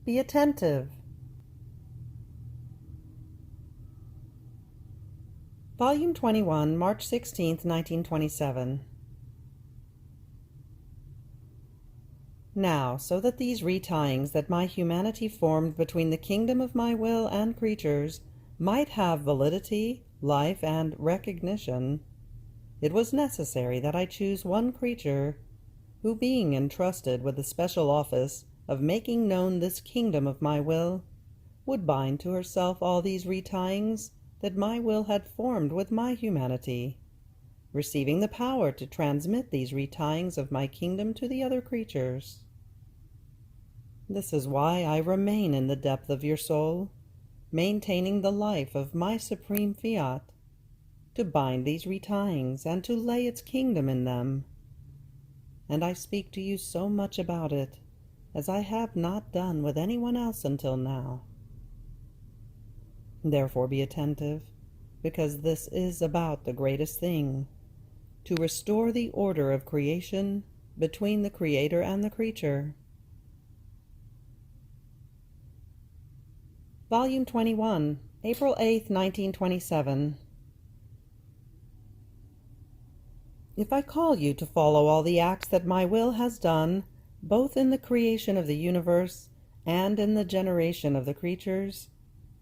Be attentive. Volume 21, March 16th, 1927. Now, so that these retyings that my humanity formed between the kingdom of my will and creatures might have validity, life, and recognition, it was necessary that I choose one creature, who, being entrusted with the special office of making known this kingdom of my will, would bind to herself all these retyings that my will had formed with my humanity, receiving the power to transmit these retyings of my kingdom to the other creatures. This is why I remain in the depth of your soul, maintaining the life of my supreme Fiat, to bind these retyings and to lay its kingdom in them. And I speak to you so much about it, as I have not done with anyone else until now. Therefore be attentive, because this is about the greatest thing, to restore the order of creation between the Creator and the creature. Volume 21, April 8th, 1927. If I call you to follow all the acts that my will has done, both in the creation of the universe and in the generation of the creatures,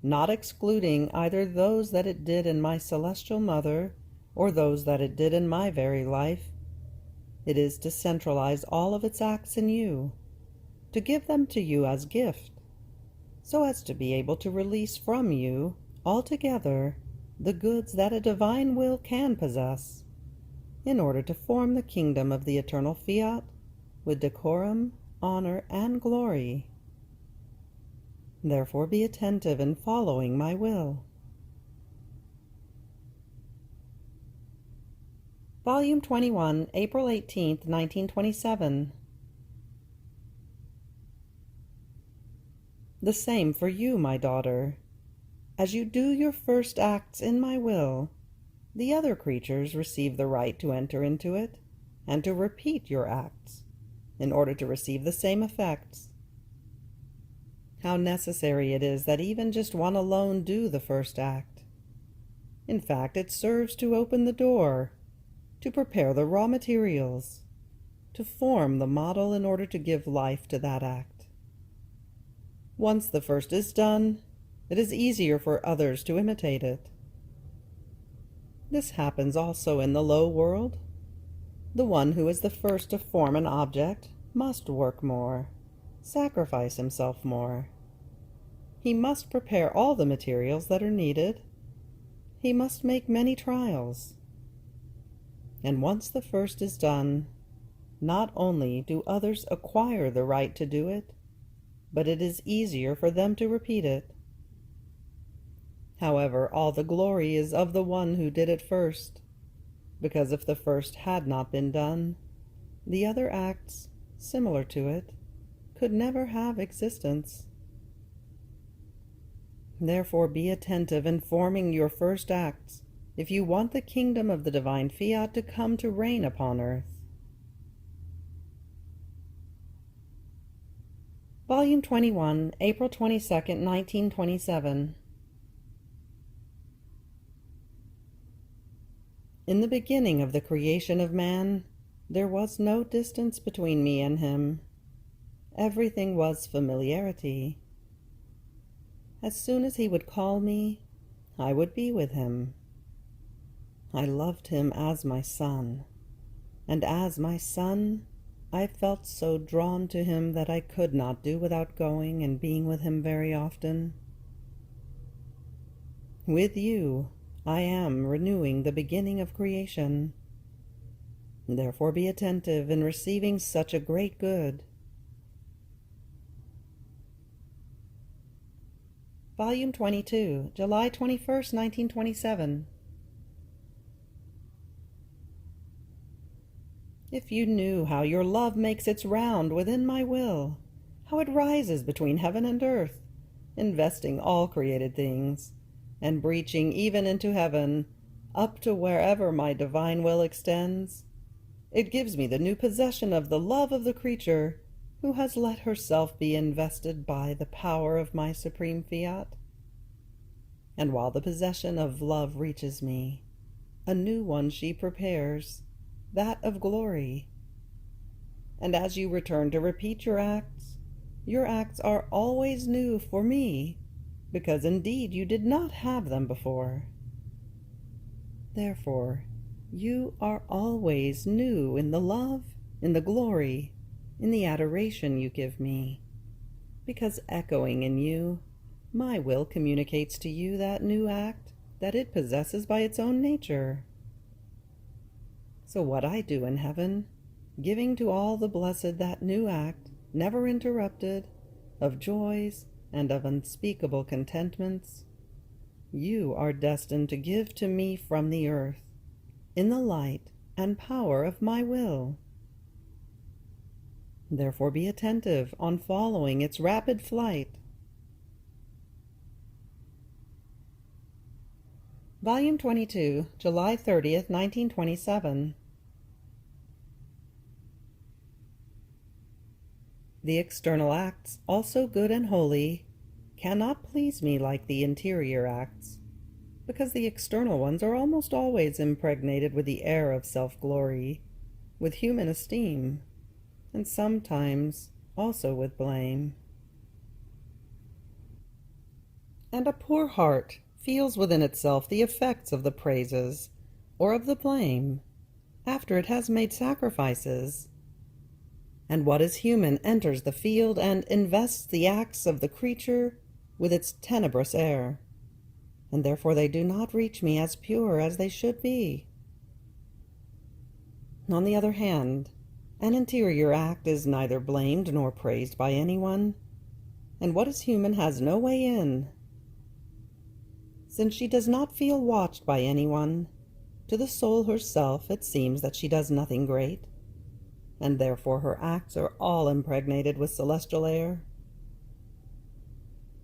not excluding either those that it did in my celestial mother or those that it did in my very life, it is to centralize all of its acts in you, to give them to you as gift, so as to be able to release from you altogether the goods that a divine will can possess, in order to form the kingdom of the eternal Fiat with decorum, honor, and glory. Therefore be attentive in following my will. Volume 21, April 18th, 1927. The same for you, my daughter. As you do your first acts in my will, the other creatures receive the right to enter into it and to repeat your acts, in order to receive the same effects. How necessary it is that even just one alone do the first act. In fact, it serves to open the door, to prepare the raw materials, to form the model in order to give life to that act. Once the first is done, it is easier for others to imitate it. This happens also in the low world. The one who is the first to form an object must work more, sacrifice himself more. He must prepare all the materials that are needed. He must make many trials. And once the first is done, not only do others acquire the right to do it, but it is easier for them to repeat it. However, all the glory is of the one who did it first, because if the first had not been done, the other acts, similar to it, could never have existence. Therefore be attentive in forming your first acts, if you want the kingdom of the divine Fiat to come to reign upon earth. Volume 21, April 22nd, 1927. In the beginning of the creation of man, there was no distance between me and him. Everything was familiarity. As soon as he would call me, I would be with him. I loved him as my son, and as my son, I felt so drawn to him that I could not do without going and being with him very often. With you, I am renewing the beginning of creation. Therefore be attentive in receiving such a great good. Volume 22, July 21st, 1927. If you knew how your love makes its round within my will, how it rises between heaven and earth, investing all created things, and breaching even into heaven, up to wherever my divine will extends, it gives me the new possession of the love of the creature, who has let herself be invested by the power of my supreme fiat. And while the possession of love reaches me, a new one she prepares, that of glory. And as you return to repeat your acts are always new for me, because indeed you did not have them before. Therefore, you are always new in the love, in the glory, in the adoration you give me, because echoing in you, my will communicates to you that new act that it possesses by its own nature. So what I do in heaven, giving to all the blessed that new act, never interrupted, of joys and of unspeakable contentments, you are destined to give to me from the earth, in the light and power of my will. Therefore be attentive on following its rapid flight. Volume 22, July 30th, 1927. The external acts, also good and holy, cannot please me like the interior acts, because the external ones are almost always impregnated with the air of self-glory, with human esteem, and sometimes also with blame. And a poor heart feels within itself the effects of the praises or of the blame after it has made sacrifices. And what is human enters the field and invests the acts of the creature with its tenebrous air, and therefore they do not reach me as pure as they should be. On the other hand, an interior act is neither blamed nor praised by anyone, and what is human has no way in. Since she does not feel watched by anyone, to the soul herself it seems that she does nothing great, and therefore her acts are all impregnated with celestial air.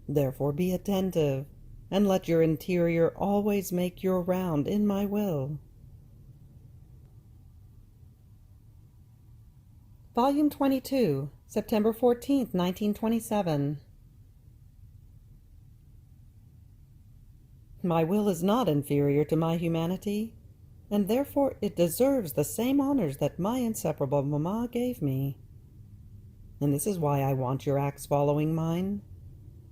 Therefore be attentive, and let your interior always make your round in my will. Volume 22, September 14th, 1927. My will is not inferior to my humanity, and therefore it deserves the same honors that my inseparable mamma gave me. And this is why I want your acts following mine,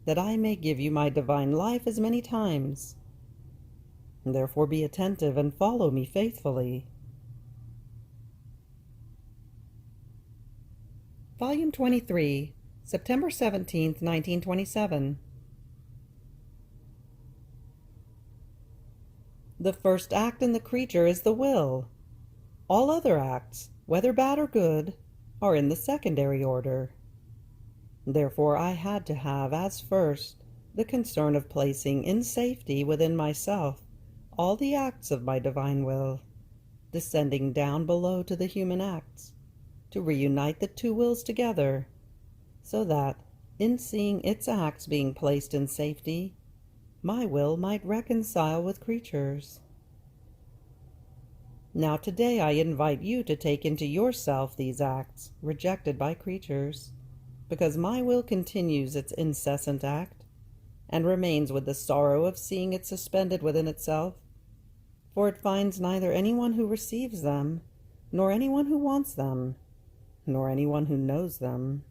that I may give you my divine life as many times. And therefore be attentive and follow me faithfully. Volume 23, September 17th, 1927. The first act in the creature is the will. All other acts, whether bad or good, are in the secondary order. Therefore I had to have as first the concern of placing in safety within myself all the acts of my divine will, descending down below to the human acts, to reunite the two wills together, so that, in seeing its acts being placed in safety, my will might reconcile with creatures. Now today I invite you to take into yourself these acts rejected by creatures, because my will continues its incessant act, and remains with the sorrow of seeing it suspended within itself, for it finds neither anyone who receives them, nor anyone who wants them, nor anyone who knows them.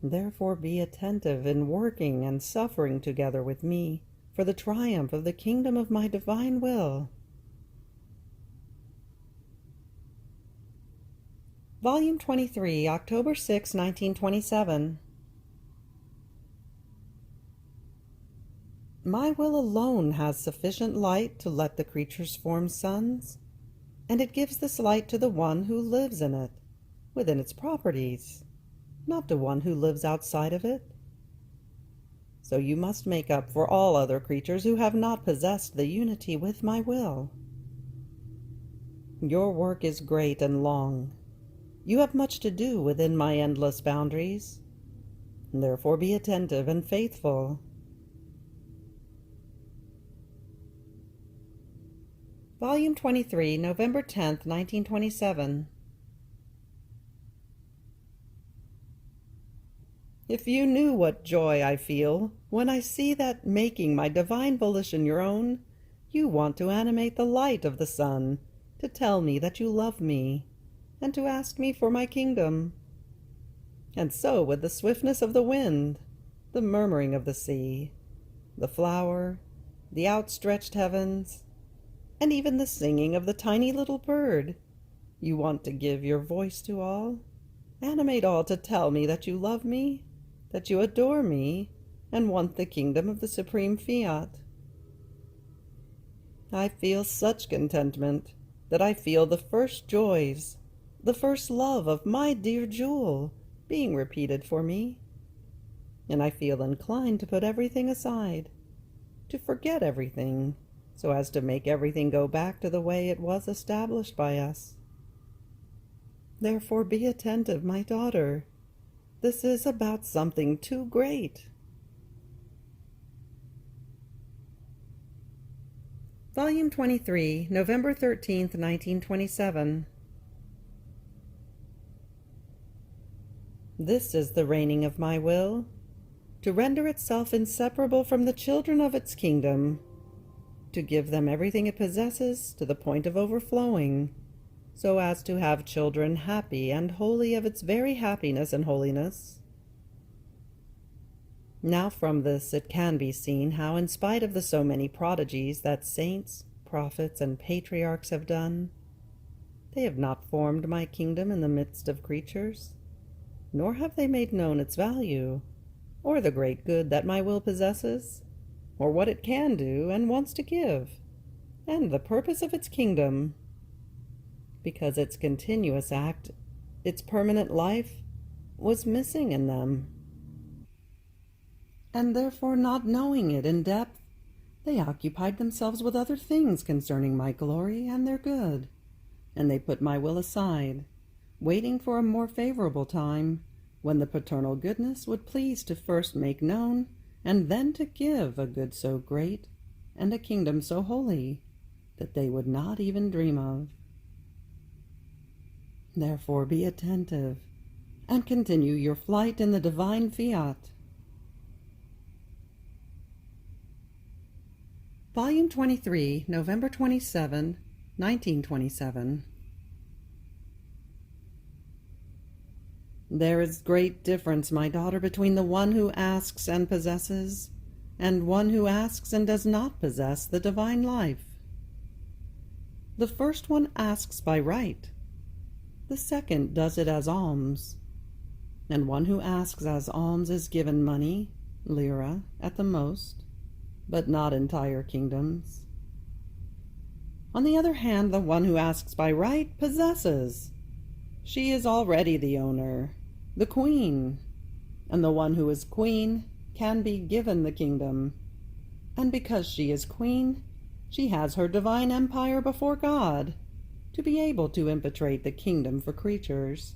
Therefore be attentive in working and suffering together with me for the triumph of the kingdom of my divine will. Volume 23, October 6, 1927. My will alone has sufficient light to let the creatures form suns, and it gives this light to the one who lives in it, within its properties, not to one who lives outside of it. So you must make up for all other creatures who have not possessed the unity with my will. Your work is great and long. You have much to do within my endless boundaries. Therefore be attentive and faithful. Volume 23, November 10th, 1927. If you knew what joy I feel when I see that, making my divine volition your own, you want to animate the light of the sun, to tell me that you love me, and to ask me for my kingdom. And so with the swiftness of the wind, the murmuring of the sea, the flower, the outstretched heavens, and even the singing of the tiny little bird, you want to give your voice to all, animate all to tell me that you love me, that you adore me, and want the kingdom of the supreme Fiat. I feel such contentment that I feel the first joys, the first love of my dear jewel being repeated for me, and I feel inclined to put everything aside, to forget everything, so as to make everything go back to the way it was established by us. Therefore be attentive, my daughter. This is about something too great. Volume 23, November 13th, 1927. This is the reigning of my will, to render itself inseparable from the children of its kingdom, to give them everything it possesses to the point of overflowing, so as to have children happy and wholly of its very happiness and holiness. Now from this it can be seen how, in spite of the so many prodigies that saints, prophets, and patriarchs have done, they have not formed my kingdom in the midst of creatures, nor have they made known its value, or the great good that my will possesses, or what it can do and wants to give, and the purpose of its kingdom, because its continuous act, its permanent life, was missing in them. And therefore, not knowing it in depth, they occupied themselves with other things concerning my glory and their good, and they put my will aside, waiting for a more favorable time, when the paternal goodness would please to first make known, and then to give a good so great, and a kingdom so holy, that they would not even dream of. Therefore be attentive, and continue your flight in the divine Fiat. Volume 23, November 27, 1927. There is great difference, my daughter, between the one who asks and possesses, and one who asks and does not possess the divine life. The first one asks by right, the second does it as alms, and one who asks as alms is given money, lira, at the most, but not entire kingdoms. On the other hand, the one who asks by right possesses. She is already the owner, the queen, and the one who is queen can be given the kingdom, and because she is queen, she has her divine empire before God, to be able to impetrate the kingdom for creatures.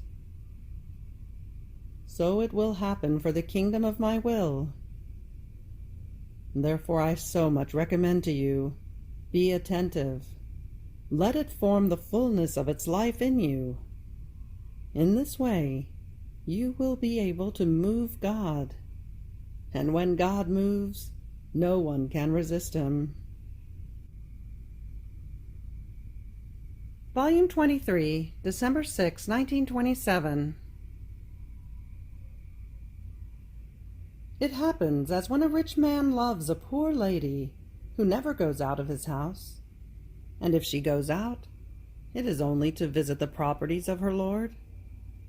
So it will happen for the kingdom of my will. Therefore I so much recommend to you, be attentive. Let it form the fullness of its life in you. In this way, you will be able to move God, and when God moves, no one can resist him. Volume 23, December 6, 1927. It happens as when a rich man loves a poor lady who never goes out of his house, and if she goes out, it is only to visit the properties of her lord,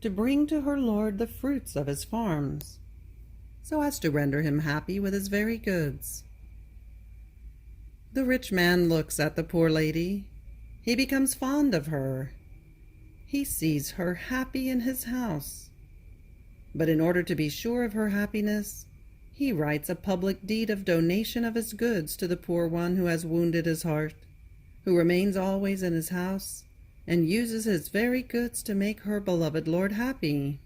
to bring to her lord the fruits of his farms, so as to render him happy with his very goods. The rich man looks at the poor lady. He becomes fond of her. He sees her happy in his house. But in order to be sure of her happiness, he writes a public deed of donation of his goods to the poor one who has wounded his heart, who remains always in his house, and uses his very goods to make her beloved lord happy.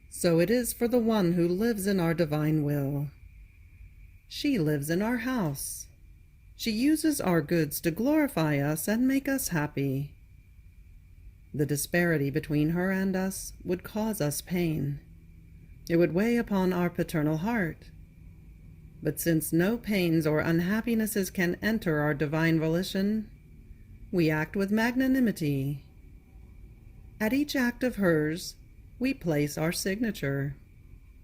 So it is for the one who lives in our divine will. She lives in our house. She uses our goods to glorify us and make us happy. The disparity between her and us would cause us pain. It would weigh upon our paternal heart. But since no pains or unhappinesses can enter our divine volition, we act with magnanimity. At each act of hers, we place our signature,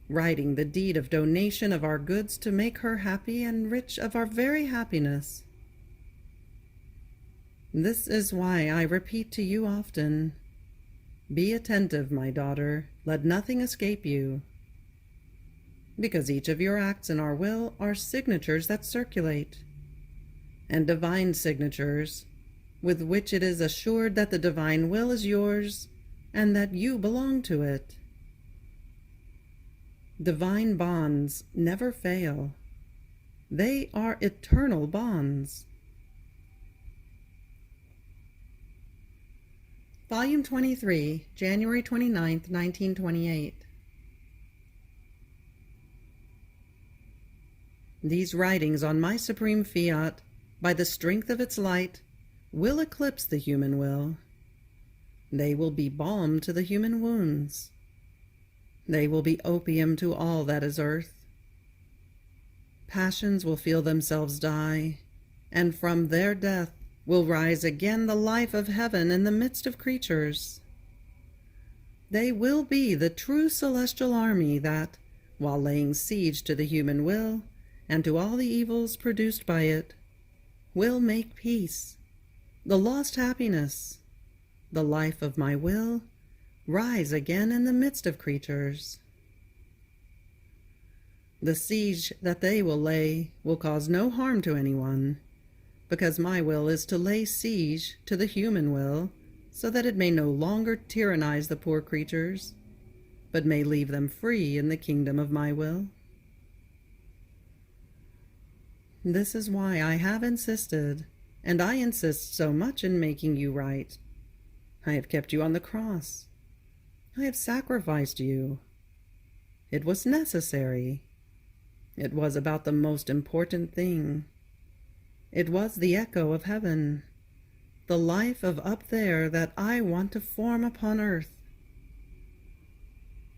writing the deed of donation of our goods to make her happy and rich of our very happiness. This is why I repeat to you often, be attentive, my daughter, let nothing escape you. Because each of your acts in our will are signatures that circulate, and divine signatures, with which it is assured that the divine will is yours and that you belong to it. Divine bonds never fail. They are eternal bonds. Volume 23, January 29th, 1928. These writings on my supreme fiat, by the strength of its light, will eclipse the human will. They will be balm to the human wounds. They will be opium to all that is earth. Passions will feel themselves die, and from their death will rise again the life of heaven in the midst of creatures. They will be the true celestial army that, while laying siege to the human will and to all the evils produced by it, will make peace, the lost happiness, the life of my will, rise again in the midst of creatures. The siege that they will lay will cause no harm to anyone, because my will is to lay siege to the human will, so that it may no longer tyrannize the poor creatures, but may leave them free in the kingdom of my will. This is why I have insisted, and I insist so much in making you right. I have kept you on the cross. I have sacrificed you. It was necessary. It was about the most important thing. It was the echo of heaven, the life of up there that I want to form upon earth.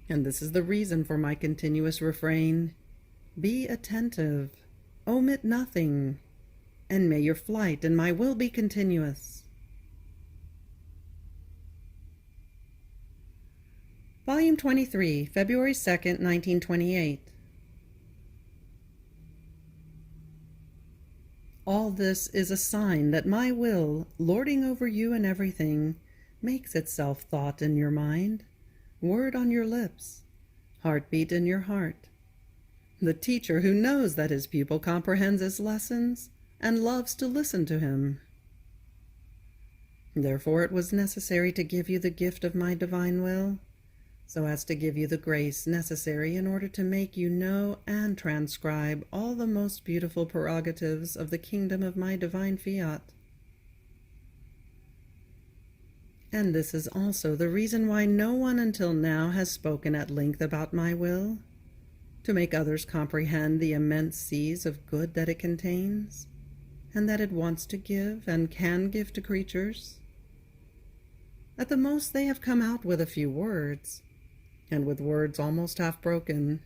And this is the reason for my continuous refrain, be attentive, omit nothing, and may your flight in my will be continuous. Volume 23, February 2nd, 1928. All this is a sign that my will, lording over you and everything, makes itself thought in your mind, word on your lips, heartbeat in your heart. The teacher who knows that his pupil comprehends his lessons and loves to listen to him. Therefore it was necessary to give you the gift of my divine will, so as to give you the grace necessary in order to make you know and transcribe all the most beautiful prerogatives of the kingdom of my divine fiat. And this is also the reason why no one until now has spoken at length about my will, to make others comprehend the immense seas of good that it contains, and that it wants to give and can give to creatures. At the most they have come out with a few words, and with words almost half broken,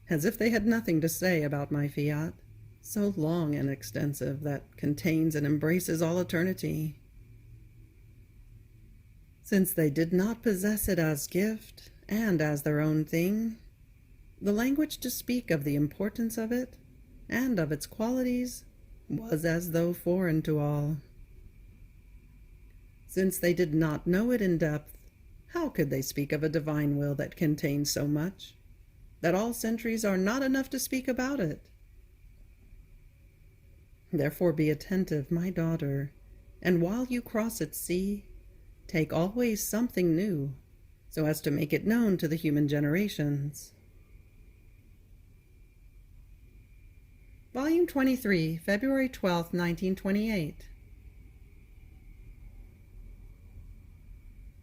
as if they had nothing to say about my fiat, so long and extensive that contains and embraces all eternity. Since they did not possess it as gift and as their own thing, the language to speak of the importance of it and of its qualities was as though foreign to all. Since they did not know it in depth, how could they speak of a divine will that contains so much, that all centuries are not enough to speak about it? Therefore be attentive, my daughter, and while you cross its sea, take always something new, so as to make it known to the human generations. Volume 23, February 12th, 1928.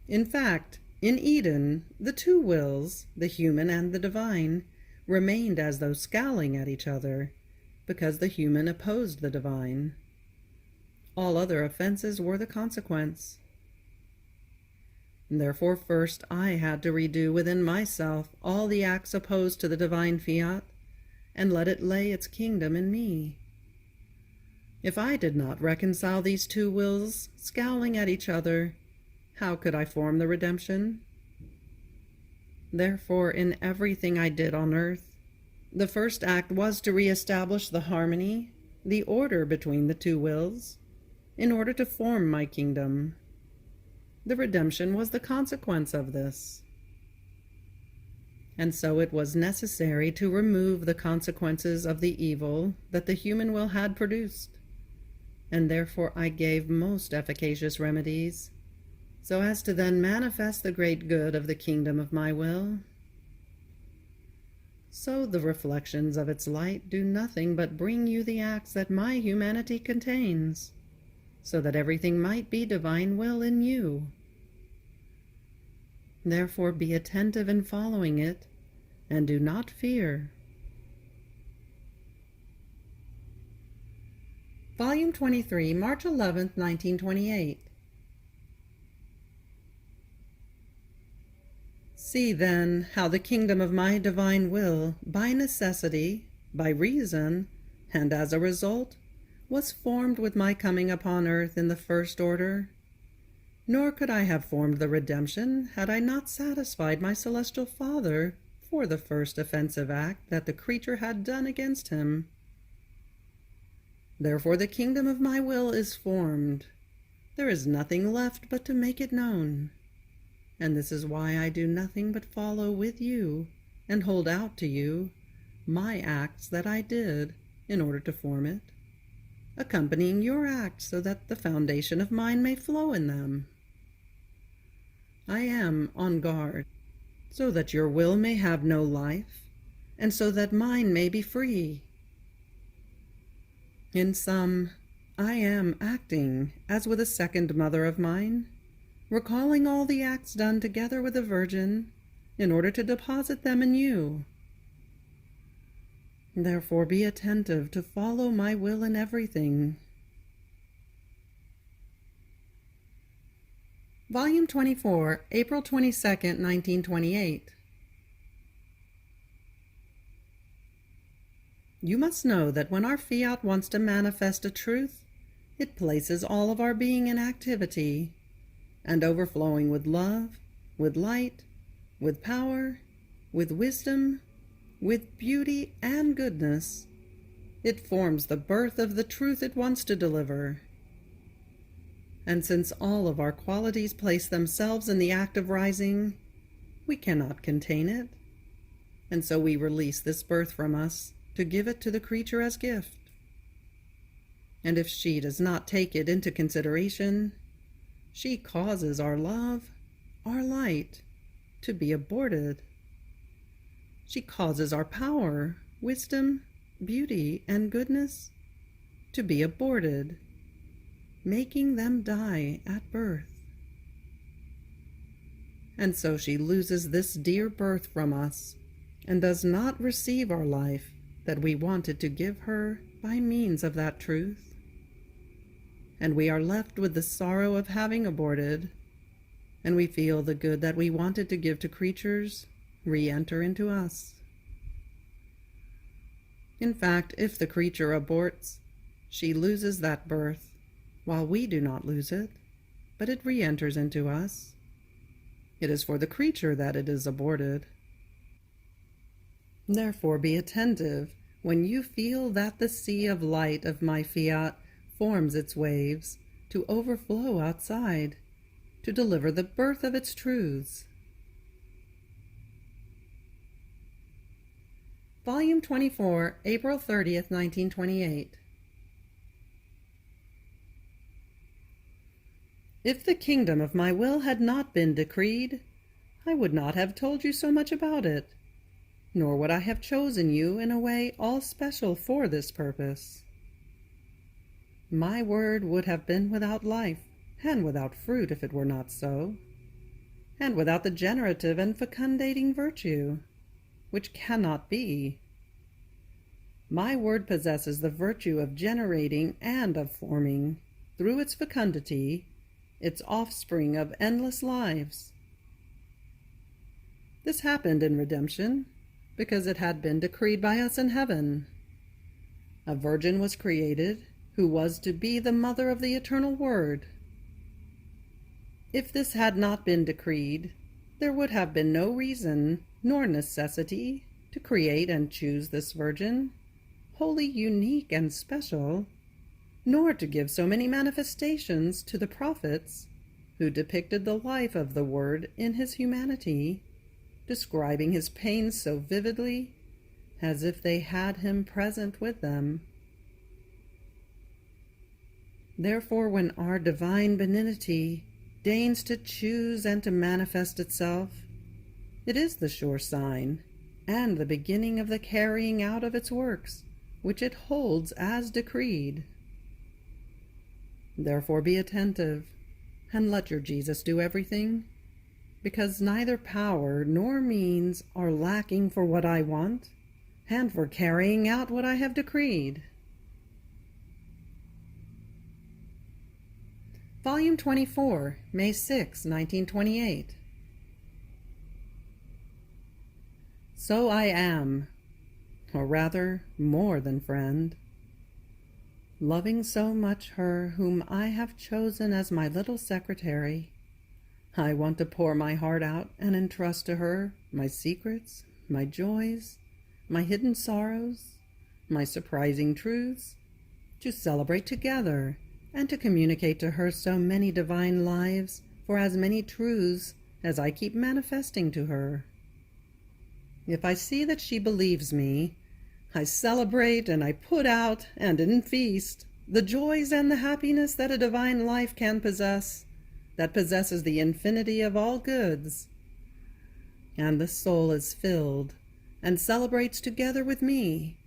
In fact, in Eden, the two wills, the human and the divine, remained as though scowling at each other, because the human opposed the divine. All other offenses were the consequence. Therefore first I had to redo within myself all the acts opposed to the divine fiat, and let it lay its kingdom in me. If I did not reconcile these two wills scowling at each other, how could I form the redemption? Therefore, in everything I did on earth, the first act was to reestablish the harmony, the order between the two wills, in order to form my kingdom. The redemption was the consequence of this. And so it was necessary to remove the consequences of the evil that the human will had produced, and therefore I gave most efficacious remedies, so as to then manifest the great good of the kingdom of my will. So the reflections of its light do nothing but bring you the acts that my humanity contains, so that everything might be divine will in you. Therefore be attentive in following it, and do not fear. Volume 23, March 11th, 1928. See, then, how the kingdom of my divine will, by necessity, by reason, and as a result, was formed with my coming upon earth in the first order. Nor could I have formed the redemption had I not satisfied my celestial Father for the first offensive act that the creature had done against him. Therefore the kingdom of my will is formed. There is nothing left but to make it known. And this is why I do nothing but follow with you and hold out to you my acts that I did in order to form it, accompanying your acts so that the foundation of mine may flow in them. I am on guard, so that your will may have no life, and so that mine may be free. In sum, I am acting as with a second mother of mine, recalling all the acts done together with the Virgin, in order to deposit them in you. Therefore be attentive to follow my will in everything. Volume 24, April 22nd, 1928. You must know that when our fiat wants to manifest a truth, it places all of our being in activity, and overflowing with love, with light, with power, with wisdom, with beauty and goodness, it forms the birth of the truth it wants to deliver. And since all of our qualities place themselves in the act of rising, we cannot contain it, and so we release this birth from us to give it to the creature as gift. And if she does not take it into consideration, she causes our love, our light, to be aborted. She causes our power, wisdom, beauty, and goodness to be aborted, making them die at birth. And so she loses this dear birth from us, and does not receive our life that we wanted to give her by means of that truth. And we are left with the sorrow of having aborted, and we feel the good that we wanted to give to creatures re-enter into us. In fact, if the creature aborts, she loses that birth, while we do not lose it, but it re-enters into us. It is for the creature that it is aborted. Therefore be attentive when you feel that the sea of light of my fiat forms its waves to overflow outside, to deliver the birth of its truths. Volume 24, April 30th, 1928. If the kingdom of my will had not been decreed, I would not have told you so much about it, nor would I have chosen you in a way all special for this purpose. My word would have been without life and without fruit if it were not so, and without the generative and fecundating virtue, which cannot be. My word possesses the virtue of generating and of forming, through its fecundity, its offspring of endless lives, This happened in redemption because it had been decreed by us in heaven. A virgin was created who was to be the mother of the eternal Word. If this had not been decreed, there would have been no reason nor necessity to create and choose this virgin, wholly unique and special, nor to give so many manifestations to the prophets who depicted the life of the Word in his humanity, describing his pains so vividly as if they had him present with them. Therefore, when our divine benignity deigns to choose and to manifest itself, it is the sure sign and the beginning of the carrying out of its works, which it holds as decreed. Therefore be attentive, and let your Jesus do everything, because neither power nor means are lacking for what I want, and for carrying out what I have decreed. Volume 24, May 6, 1928. So I am, or rather more than friend, loving so much her whom I have chosen as my little secretary. I want to pour my heart out and entrust to her my secrets, my joys, my hidden sorrows, my surprising truths, to celebrate together and to communicate to her so many divine lives for as many truths as I keep manifesting to her. If I see that she believes me, I celebrate and I put out and in feast the joys and the happiness that a divine life can possess, that possesses the infinity of all goods. And the soul is filled and celebrates together with me.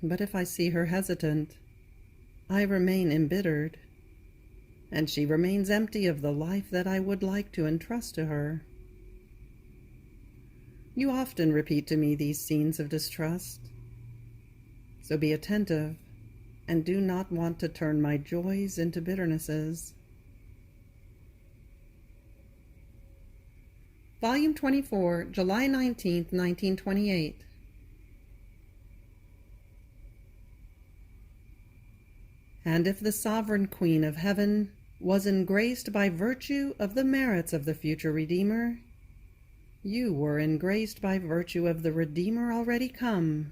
But if I see her hesitant, I remain embittered, and she remains empty of the life that I would like to entrust to her. You often repeat to me these scenes of distrust, so be attentive and do not want to turn my joys into bitternesses. Volume 24, July 19, 1928. And if the sovereign Queen of Heaven was engraced by virtue of the merits of the future Redeemer, you were engraced by virtue of the Redeemer already come.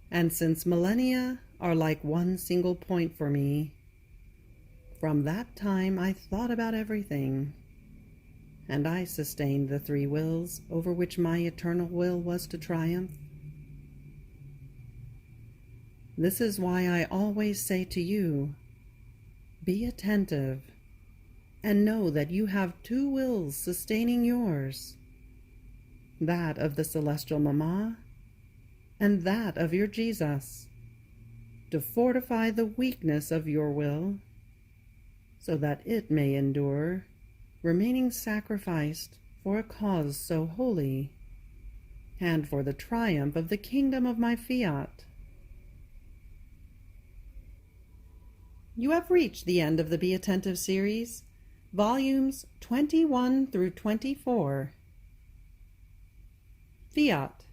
And since millennia are like one single point for me, from that time I thought about everything, and I sustained the three wills over which my eternal will was to triumph. This is why I always say to you, be attentive, and know that you have two wills sustaining yours, that of the celestial Mamma and that of your Jesus, to fortify the weakness of your will, so that it may endure, remaining sacrificed for a cause so holy, and for the triumph of the kingdom of my Fiat. You have reached the end of the Be Attentive series, volumes 21 through 24. Fiat.